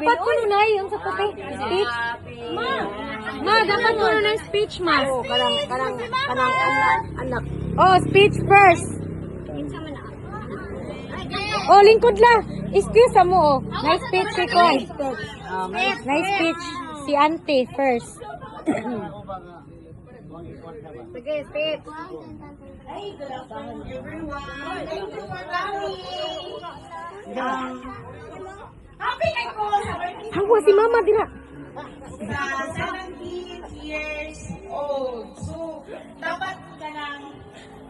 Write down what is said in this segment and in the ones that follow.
dapat ko nunay yung sa puti. Speech. Ma, dapat ko nunay speech, ma. Oh, kanang anak. Oh, speech first. Oh, lingkod la. Excuse mo, oh. Nice speech si Koy. Nice speech si auntie first. Sige, speech. Hey, good afternoon, everyone. Thank you for coming. Happy ako sa birthday Hawa si mama dira. sa 17 years old. So, dapat ka ng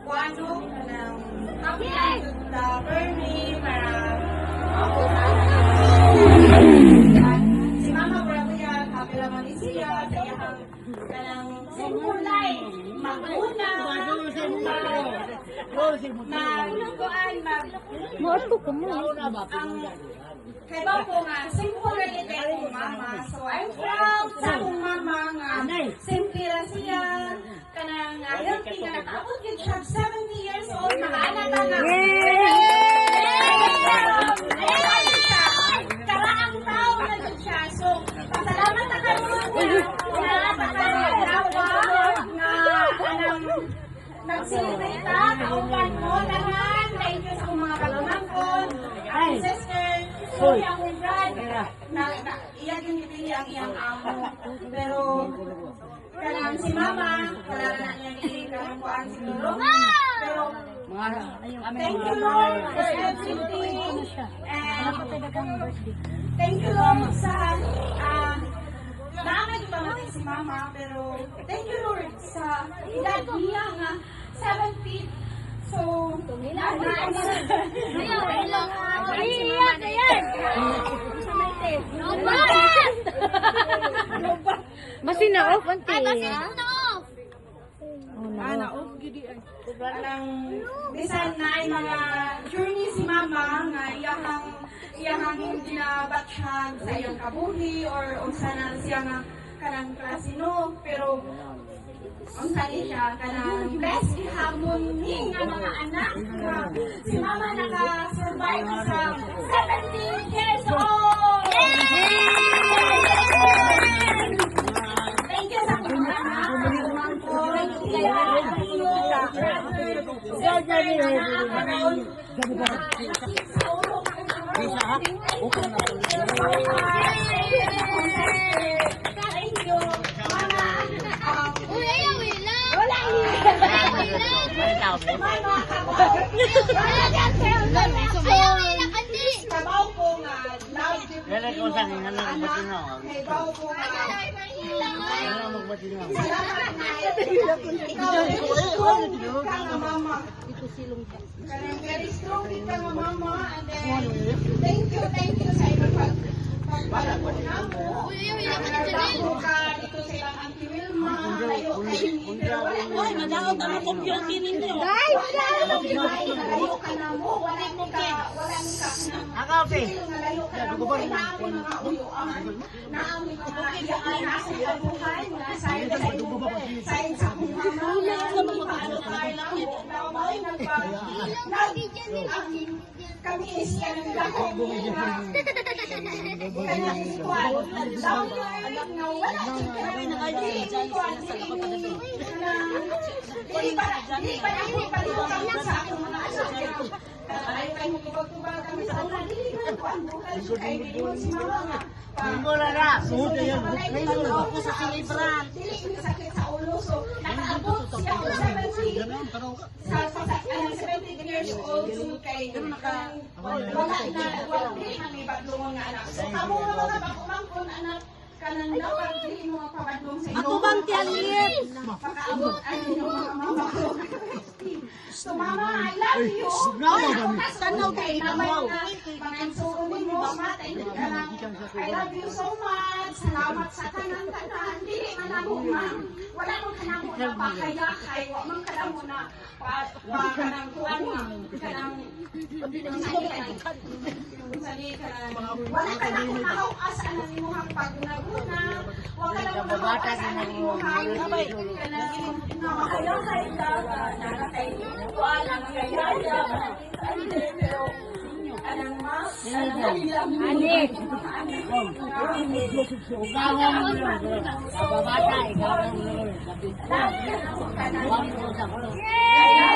kuano, ka ng happy the birthday para si Mama Bravia, happy naman siya, kaya ka ng simulay, mag-una, Mo ato ko mo. kaya ba po nga, simple related akong mama. So, I'm proud sa akong mama nga, simple ra siya, kanang healthy nga, nakaabot yun siya, 70 years old, makaanak na nga. Karaang tao na yun siya. So, pasalamat na kayo na nagsilita, kaupan mo, lahat. Thank you sa akong mga kalunangkon, akong sister, sorry akong dad, iyan yung ipili ang iyang amo. Pero, kanang si mama, wala na niya ikarangkuan siguro. Pero, thank you Lord for everything. And, thank you Lord sa, naamay pa natin si mama, pero, thank you Lord sa edad niya nga, 70. So, Masina off auntie. Parang bisan na ay mga journey si mama nga iyahang ginabatsyag sa iyang kabuhi or unsa na siya nga kanang klasino, pero unsa ni siya kanang best gihapon ni nga mga anak nga si mama naka-survive sa 17 years old. Thank you sa mga Kabaw ko nga, love you. Kailan ko sa nga nagbatinaw. Kabaw ko nga. Salamat na. Ikaw ka nga mama. Kanang very strong ka nga mama. And then, thank you sa iyong pagpalagod na mo. Nagtamo ka dito sa ilang Auntie Wilma. Layo ka na mo. Wala mo ka. Naamoy mga uyuan, naamoy mga iyaan sa kabuhay, mga sayo sa akong mama, paano tayo lang, naamay, kami isya ng lakong mga kanyang ikuan. Daw yun, na wala hindi pa namin sa akong mga anak. Ayaw kayo magtubag kami sa ulan. Hindi ko nagkuhan bukan. Kaya hindi mo si mama nga. Linggo na na. Suhod na yun. Linggo ako sa silibran. Dili ko sakit sa ulo. So, nakaabot siya ako 70 years old. So, kay wala na. Dili kami badlong nga anak. So, kamo mga bakumangkon anak. Kanang dapat dili mo pabadlong sa ino. Ako bang tiyalit? Pakaabot ang inyong mga mama ko. So mama, I love you. Tanaw kay mama mga insuro mo, mama, I love you so much. Salamat sa tanan-tanan. Dili man ako, ma'am. Wala mo kanang mo na pakayakay. Wala mo kanang mo na kanang kuwan, ma'am. Kanang wala ka na kung nakawas anang imuhang pagnaguna. Wala ka na kung nakawas anang imuhang nakakayakay ka. Nakakay kuwan, nakakayakay. Pero kanang mas. Ani. Kaya